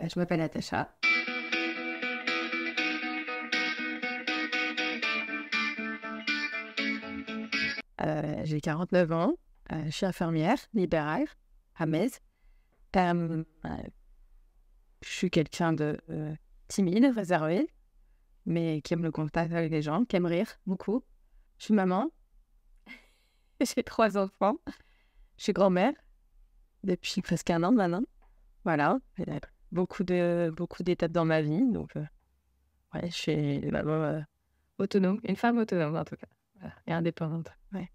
Je m'appelle Natacha. J'ai 49 ans. Je suis infirmière libérale à Metz. Euh, je suis quelqu'un de timide, réservé, mais qui aime le contact avec les gens, qui aime rire beaucoup. Je suis maman. J'ai 3 enfants. Je suis grand-mère depuis presque 1 an maintenant. Voilà. Il y a beaucoup d'étapes dans ma vie. Donc, ouais, je suis une maman autonome. Une femme autonome, en tout cas. Voilà, et indépendante. Ouais.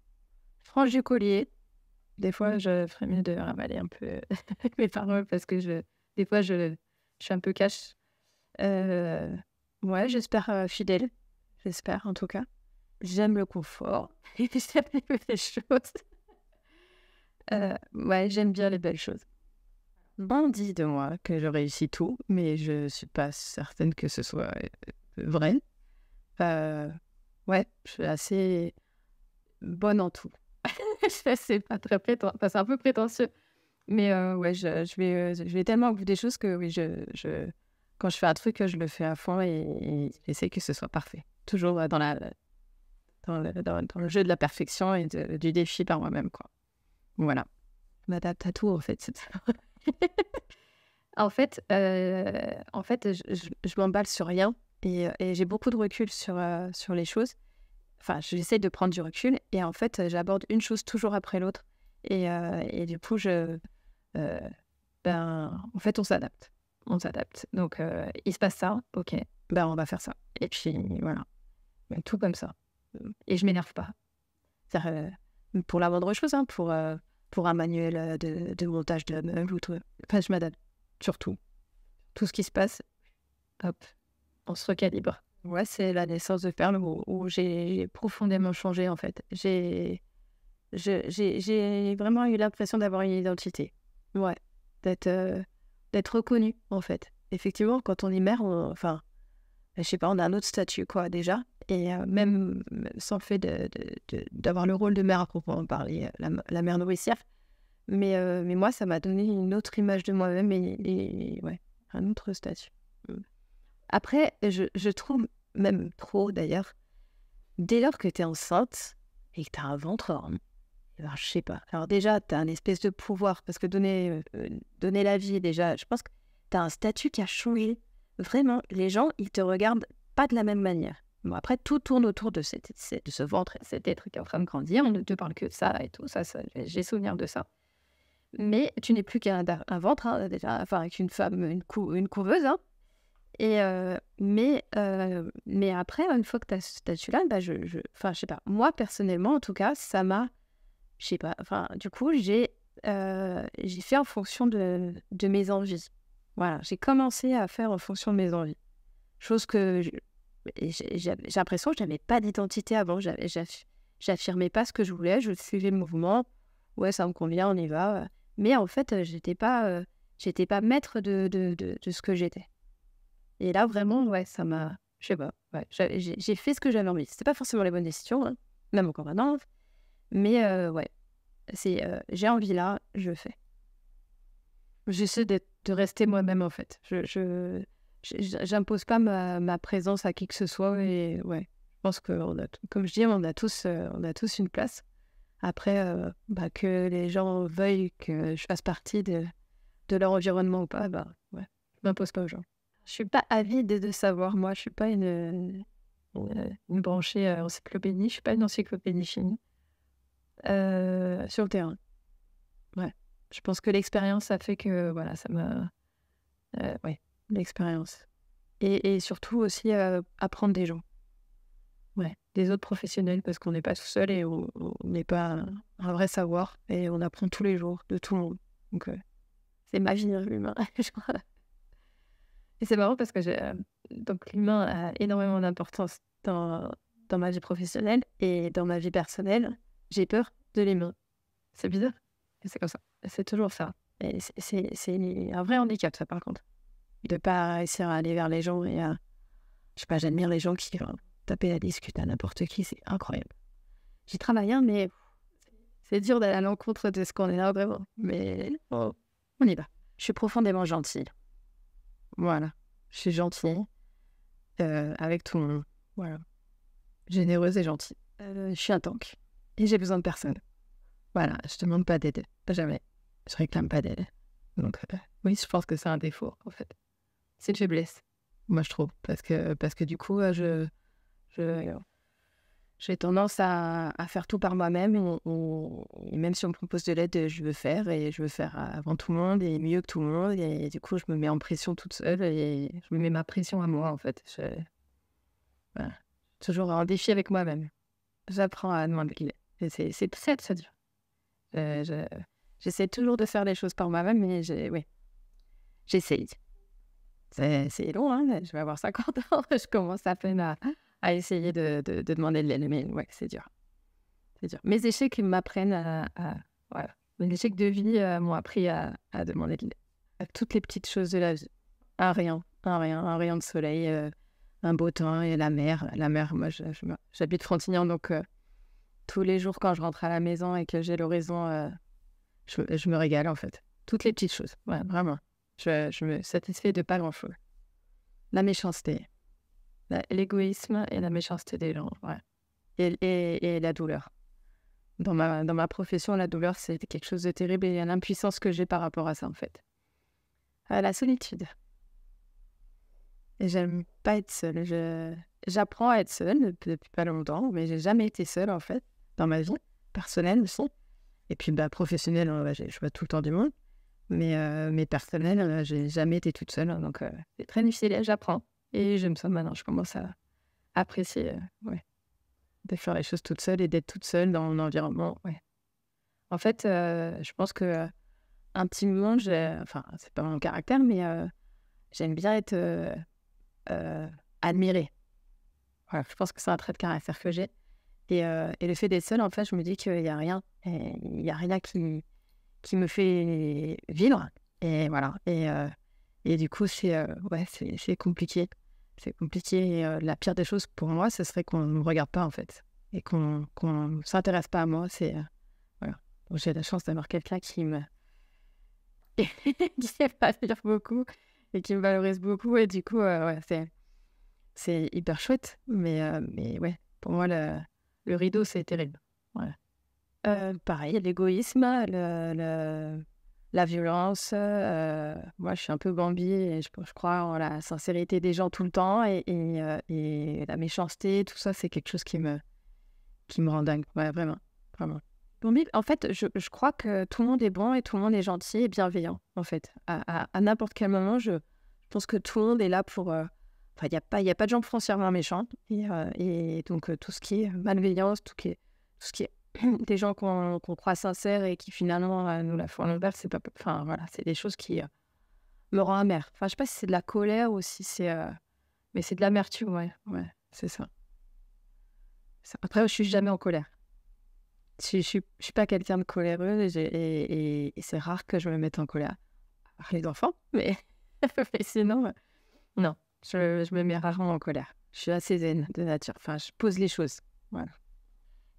Franche du collier. Des fois, je ferais mieux de ravaler un peu mes paroles parce que des fois, je suis un peu cash. Ouais, j'espère fidèle. J'espère, en tout cas. J'aime le confort. J'aime les belles choses. Ouais, j'aime bien les belles choses. On dit de moi que je réussis tout, mais je suis pas certaine que ce soit vrai. Ouais, je suis assez bonne en tout. C'est pas très prétentieux, enfin, c'est un peu prétentieux. Mais ouais, je vais tellement au bout des choses que oui, quand je fais un truc, je le fais à fond et j'essaie que ce soit parfait. Toujours dans le jeu de la perfection et du défi par moi-même, quoi. Voilà. Je m'adapte à tout, en fait. En fait, je m'emballe sur rien et j'ai beaucoup de recul sur les choses. Enfin, j'essaie de prendre du recul et en fait, j'aborde une chose toujours après l'autre. Et du coup, en fait, on s'adapte. On s'adapte. Donc, il se passe ça, ok, on va faire ça. Et puis, voilà. Tout comme ça. Et je m'énerve pas. Pour la moindre chose, hein, pour un manuel de montage de meubles ou tout. Enfin, je m'adapte. Surtout. Tout ce qui se passe, hop, on se recalibre. Ouais, c'est la naissance de Perle où j'ai profondément changé, en fait. J'ai vraiment eu l'impression d'avoir une identité. Ouais, d'être reconnue, en fait. Effectivement, quand on est mère, je sais pas, on a un autre statut, quoi, déjà. Et même sans le fait d'avoir le rôle de mère à proprement parler, la mère nourricière. Mais moi, ça m'a donné une autre image de moi-même et ouais, un autre statut. Après, je trouve, même trop d'ailleurs, dès lors que tu es enceinte et que tu as un ventre rond, alors, je sais pas. Alors déjà, tu as un espèce de pouvoir, parce que donner la vie, déjà, je pense que tu as un statut qui a changé. Vraiment, les gens, ils te regardent pas de la même manière. Bon, après, tout tourne autour de ce ventre, cet être qui est en train de grandir. On ne te parle que de ça et tout. Ça, j'ai souvenir de ça. Mais tu n'es plus qu'un ventre, hein, déjà, enfin, qu'une femme, une couveuse. Hein. Mais après, une fois que tu as ce statut-là, je sais pas. Moi, personnellement, en tout cas, ça m'a... Je sais pas, enfin, du coup, j'ai fait en fonction de mes envies. Voilà, j'ai commencé à faire en fonction de mes envies. Chose que j'ai l'impression que je n'avais pas d'identité avant. J'affirmais pas ce que je voulais, je suivais le mouvement. Ouais, ça me convient, on y va. Mais en fait, j'étais pas maître de ce que j'étais. Et là, vraiment, ouais, ça m'a... Je sais pas, ouais, j'ai fait ce que j'avais envie. C'était pas forcément les bonnes décisions, hein, même encore maintenant. Mais ouais, j'ai envie là, je fais. J'essaie de rester moi-même, en fait. J'impose pas ma présence à qui que ce soit. Et ouais, je pense que, comme je dis, on a tous une place. Après, que les gens veuillent que je fasse partie de leur environnement ou pas, ouais, je m'impose pas aux gens. Je suis pas avide de savoir, moi. Je suis pas une branchée encyclopédie. Je suis pas une encyclopédie finie. Sur le terrain. Ouais. Je pense que l'expérience a fait que, voilà, ça m'a... ouais, l'expérience. Et surtout aussi apprendre des gens. Ouais, des autres professionnels, parce qu'on n'est pas tout seul et on n'est pas un vrai savoir. Et on apprend tous les jours de tout le monde. Donc, c'est ma vie, hein, l'humain. Et c'est marrant parce que donc l'humain a énormément d'importance dans ma vie professionnelle et dans ma vie personnelle. J'ai peur de l'humain. C'est bizarre. Et c'est comme ça. C'est toujours ça. Et c'est un vrai handicap, ça, par contre. De pas réussir à aller vers les gens et à... Je sais pas, j'admire les gens qui vont taper la discute à n'importe qui. C'est incroyable. J'y travaille, hein, mais c'est dur d'aller à l'encontre de ce qu'on est là, vraiment. Mais on y va. Je suis profondément gentille. Voilà. Je suis gentille avec tout le monde. Voilà. Généreuse et gentille. Je suis un tank. Et j'ai besoin de personne. Voilà, je demande pas d'aide. Jamais. Je réclame pas d'aide. Donc, oui, je pense que c'est un défaut, en fait. C'est une faiblesse, moi, je trouve. Parce que du coup, je- j'ai tendance à faire tout par moi-même. Et même si on me propose de l'aide, je veux faire. Et je veux faire avant tout le monde et mieux que tout le monde. Et du coup, je me mets en pression toute seule. Et je me mets ma pression à moi, en fait. Voilà. Toujours en défi avec moi-même. J'apprends à demander de l'aide. Et c'est très, très dur. J'essaie toujours de faire les choses par moi-même, mais oui, j'essaye. C'est long, hein, je vais avoir 50 ans, je commence à peine à essayer de demander de l'aide, mais ouais, c'est dur. C'est dur. Mes échecs ils m'apprennent voilà. Mes échecs de vie m'ont appris à demander de l'aide. À toutes les petites choses de la vie. Un rayon de soleil, un beau temps et la mer. La mer, moi, j'habite Frontignan, donc tous les jours quand je rentre à la maison et que j'ai l'horizon, je me régale, en fait. Toutes les petites choses, ouais, vraiment. Je me satisfais de pas grand-chose. La méchanceté, l'égoïsme et la méchanceté des gens, ouais. Et la douleur. Dans ma profession, la douleur, c'est quelque chose de terrible et il y a l'impuissance que j'ai par rapport à ça, en fait. La solitude. Et j'aime pas être seule. J'apprends à être seule depuis pas longtemps, mais j'ai jamais été seule, en fait, dans ma vie, personnelle aussi. Et puis, professionnelle, je vois tout le temps du monde. Mais personnel, j'ai jamais été toute seule, hein, donc c'est très difficile et j'apprends. Et j'aime ça maintenant, je commence à apprécier ouais, de faire les choses toute seule et d'être toute seule dans mon environnement. Ouais. En fait, je pense que intimement, enfin, c'est pas mon caractère, mais j'aime bien être admirée. Voilà, je pense que c'est un trait de caractère que j'ai. Et le fait d'être seule, en fait, je me dis qu'il n'y a rien. Il n'y a rien qui me fait vivre. Et voilà. Et du coup, ouais, c'est compliqué. C'est compliqué. Et la pire des choses pour moi, ce serait qu'on ne me regarde pas, en fait. Et qu'on ne s'intéresse pas à moi. Voilà. Donc, j'ai la chance d'avoir quelqu'un qui m'admire beaucoup et qui me valorise beaucoup. Et du coup, ouais, c'est hyper chouette. Mais ouais, pour moi, le rideau, c'est terrible. Ouais. Pareil, l'égoïsme, la violence. Moi, je suis un peu Bambi et je crois en la sincérité des gens tout le temps et la méchanceté, tout ça, c'est quelque chose qui me rend dingue. Ouais, vraiment, vraiment. Bambi, en fait, je crois que tout le monde est bon et tout le monde est gentil et bienveillant, en fait. À n'importe quel moment, je pense que tout le monde est là pour... Enfin, il y a pas de gens foncièrement méchants. Et donc, tout ce qui est malveillance, tout ce qui est des gens qu'on croit sincères et qui finalement nous la font à l'envers, c'est pas... Enfin, voilà, c'est des choses qui me rendent amère. Enfin, je sais pas si c'est de la colère ou si c'est... Mais c'est de l'amertume, ouais, c'est ça. Après, je suis jamais en colère. Je suis pas quelqu'un de coléreux et c'est rare que je me mette en colère. À part les enfants, mais, mais sinon, non, je me mets rarement en colère. Je suis assez zen de nature. Enfin, je pose les choses. Voilà.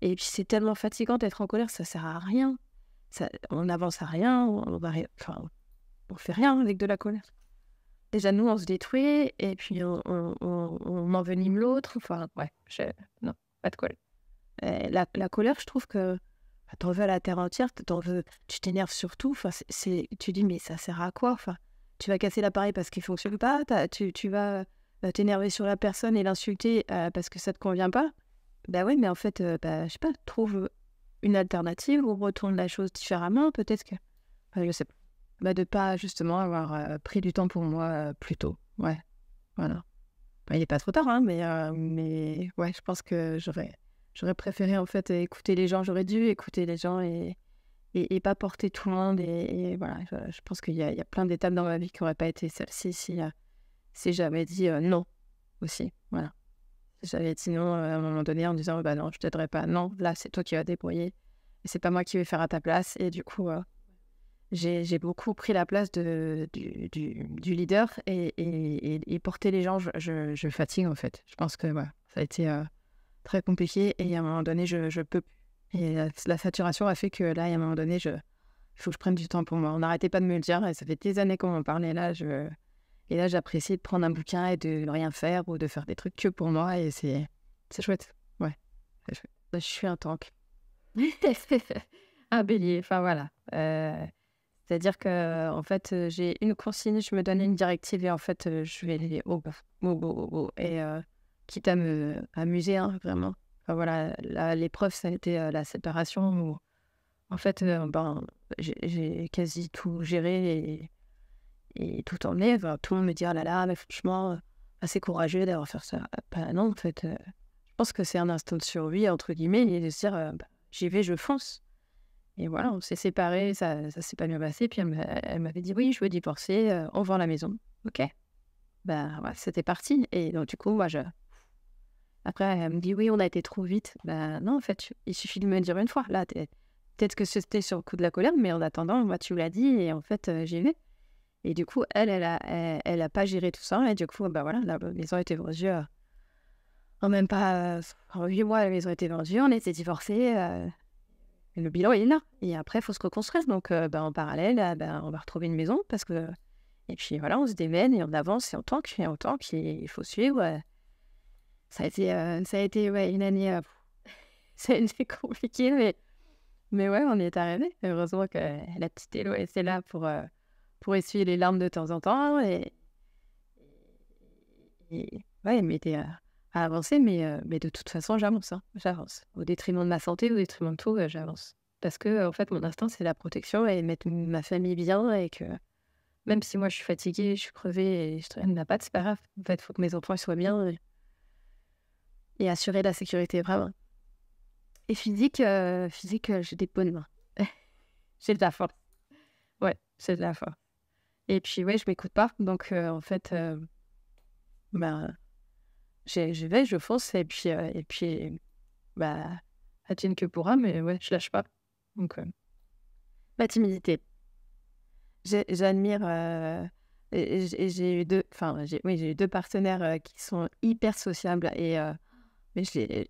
Et puis, c'est tellement fatigant d'être en colère, ça sert à rien. On n'avance à rien, enfin, on fait rien avec de la colère. Déjà, nous, on se détruit et puis on envenime l'autre. Enfin, ouais, non, pas de colère. La colère, je trouve que t'en veux à la terre entière, tu t'énerves sur tout. Enfin, tu dis, mais ça sert à quoi? Enfin, tu vas casser l'appareil parce qu'il ne fonctionne pas, tu vas t'énerver sur la personne et l'insulter parce que ça ne te convient pas. Bah ouais, mais en fait, je sais pas, trouve une alternative ou retourne la chose différemment, peut-être que... Enfin, je sais pas. De ne pas justement avoir pris du temps pour moi plus tôt. Ouais, voilà. Il n'est pas trop tard, hein, mais ouais, je pense que j'aurais préféré en fait écouter les gens. J'aurais dû écouter les gens et pas porter tout le monde. Et voilà, je pense qu'il y a plein d'étapes dans ma vie qui n'auraient pas été celle-ci si j'avais dit non aussi. Voilà. Si j'avais dit non à un moment donné en disant bah non, je t'aiderai pas. Non, là, c'est toi qui vas te débrouiller. Et c'est pas moi qui vais faire à ta place. Et du coup, j'ai beaucoup pris la place du leader et porter les gens, je fatigue en fait. Je pense que ouais, ça a été très compliqué et à un moment donné, je peux plus. Et la saturation a fait que là, à un moment donné, il faut que je prenne du temps pour moi. On n'arrêtait pas de me le dire et ça fait des années qu'on m'en parlait là. Et là, j'apprécie de prendre un bouquin et de rien faire ou de faire des trucs que pour moi. Et c'est chouette. Ouais, c'est chouette. Je suis un tank. Un bélier, enfin voilà. C'est-à-dire que en fait, j'ai une consigne, je me donne une directive et en fait, je vais aller au bout, au bout, au bout. Et quitte à me amuser, hein, vraiment. Enfin voilà, l'épreuve, ça a été la séparation où en fait, j'ai quasi tout géré et tout emmené. Enfin, tout le monde me dit: «Oh là là, mais franchement, assez courageux d'avoir fait ça». Bah non, en fait, je pense que c'est un instinct de survie entre guillemets et de se dire, bah, j'y vais, je fonce. Et voilà, on s'est séparés, ça s'est pas bien passé. Puis elle m'avait dit: «Oui, je veux divorcer, on vend la maison». OK. Bah, ouais, c'était parti et donc du coup, moi, après elle me dit: «Oui, on a été trop vite». Bah, non, en fait, il suffit de me dire une fois. Là, peut-être que c'était sur le coup de la colère, mais en attendant, moi, tu l'as dit et en fait, j'y vais. Et du coup, elle a pas géré tout ça et du coup, bah, voilà, la maison a été vendue, en même pas, en 8 mois, la maison a été vendue, on était divorcés, et le bilan, il est là. Et après, il faut se reconstruire. Donc, en parallèle, on va retrouver une maison parce que et puis voilà, on se démène et on avance et on tanque et il faut suivre, ça a été, ouais, une année, ça a été compliqué mais ouais, on y est arrivé. Heureusement que la petite Hello était là pour essuyer les larmes de temps en temps et ouais, m'aider à avancer mais de toute façon, j'avance, hein, j'avance. Au détriment de ma santé, au détriment de tout, j'avance. Parce que, en fait, mon instinct, c'est la protection et mettre ma famille bien et que même si moi, je suis fatiguée, je suis crevée et je traîne ma patte, c'est pas grave. En fait, il faut que mes enfants, ils soient bien et assurer la sécurité, vraiment. Et physique, j'ai des bonnes mains. J'ai de la force. Ouais, j'ai de la force. Et puis, ouais, je m'écoute pas. Donc, en fait, ben, j'y vais, je fonce et puis, bah, advienne que pourra, mais ouais, je lâche pas. Donc, ma timidité. J'admire, et j'ai eu 2 enfin, j'ai eu 2 partenaires, qui sont hyper sociables et mais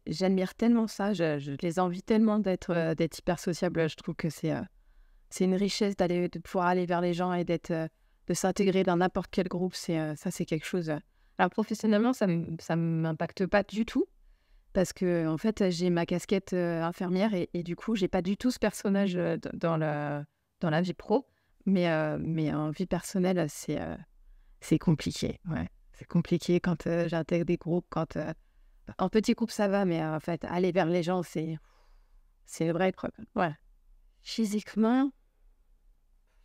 j'admire tellement ça, je les envie tellement d'être hyper sociables. Je trouve que c'est une richesse de pouvoir aller vers les gens et de s'intégrer dans n'importe quel groupe. Ça, c'est quelque chose, alors professionnellement, ça m'impacte pas du tout parce que en fait, j'ai ma casquette, infirmière et du coup, j'ai pas du tout ce personnage, dans la vie pro. Mais en vie personnelle, c'est compliqué, ouais. C'est compliqué quand, j'intègre des groupes, quand, en petit groupe, ça va, mais en fait, aller vers les gens, c'est une vraie épreuve. Ouais. Physiquement,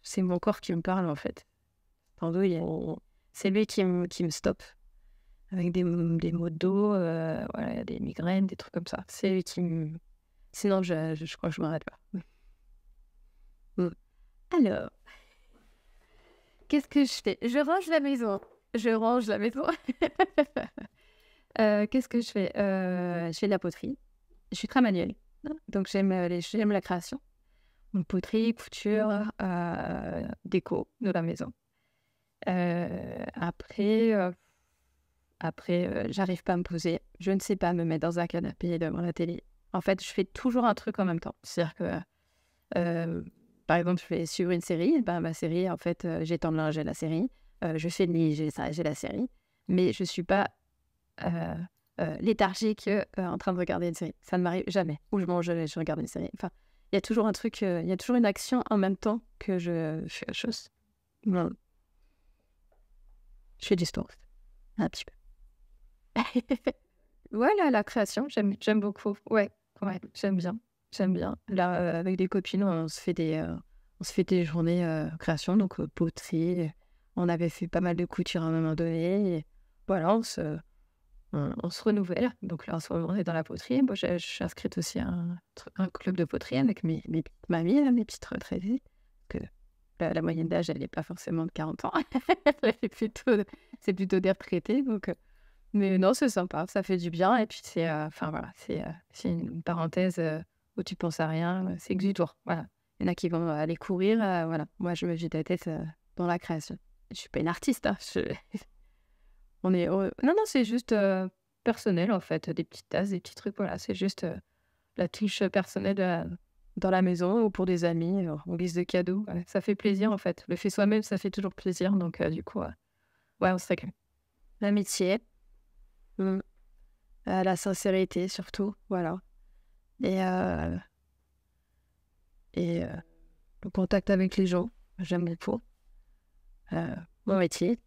c'est mon corps qui me parle, en fait. Pendouille, c'est lui qui me stoppe avec des maux de dos, voilà, des migraines, des trucs comme ça. C'est lui qui me sinon je crois que je m'arrête pas. Mmh. Alors, qu'est-ce que je fais? Je range la maison. Je range la maison. Qu'est-ce que je fais? Je fais de la poterie. Je suis très manuelle, donc j'aime la création. Donc poterie, couture, déco de la maison. Après, j'arrive pas à me poser. Je ne sais pas me mettre dans un canapé devant la télé. En fait, je fais toujours un truc en même temps. C'est-à-dire que, par exemple, je vais suivre une série, ben, ma série, en fait, j'étends le linge, j'ai la série. Je fais le lit, j'ai ça, j'ai la série. Mais je suis pas, léthargique, en train de regarder une série. Ça ne m'arrive jamais. Ou je mange, je regarde une série. Enfin, il y a toujours un truc, il y a toujours une action en même temps que je fais autre chose. Voilà. Je fais du sport, un petit peu. Voilà, la création, j'aime beaucoup. Ouais, ouais, j'aime bien, j'aime bien. Là, avec des copines, on se fait des journées, création, donc poterie. On avait fait pas mal de couture à un moment donné et voilà, on se renouvelle. Donc là, en ce moment, on est dans la poterie. Moi, je suis inscrite aussi à un club de poterie avec mes petites mamies, là, mes petites retraitées. Que la moyenne d'âge, elle est pas forcément de 40 ans. Elle est c'est plutôt des retraités, donc mais non, c'est sympa, ça fait du bien et puis enfin voilà, c'est une parenthèse, où tu penses à rien, c'est exutoire, voilà. Il y en a qui vont aller courir, voilà. Moi, je me vide la tête, dans la création. Je suis pas une artiste, hein, on est non, non, c'est juste, personnel, en fait, des petites tasses, des petits trucs, voilà. C'est juste, la touche, personnelle, dans la maison ou pour des amis, en guise de cadeau, ouais. Ça fait plaisir, en fait. Le fait soi-même, ça fait toujours plaisir donc du coup, Ouais, on serait que L'amitié, mmh, la sincérité surtout, voilà. Et et le contact avec les gens, j'aime beaucoup. Mon métier.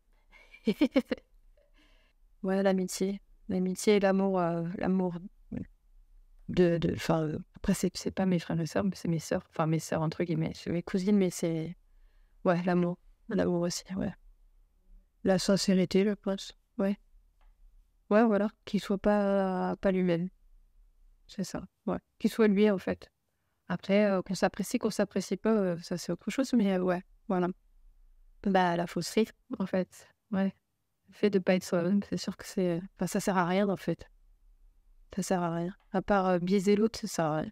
Ouais, l'amitié et l'amour enfin, après c'est pas mes frères et sœurs, mais c'est mes sœurs, enfin mes sœurs entre guillemets, c'est mes cousines, mais c'est ouais, l'amour aussi, ouais. La sincérité, je pense, ouais. Ouais, voilà, qu'il soit pas lui-même, c'est ça, ouais. Qu'il soit lui, en fait. Après, qu'on s'apprécie pas, ça c'est autre chose, mais ouais, voilà. Bah, la fausserie, en fait, ouais. Le fait de pas être soi-même, c'est sûr que ça sert à rien, en fait. Ça sert à rien. À part, biaiser l'autre, ça sert à rien.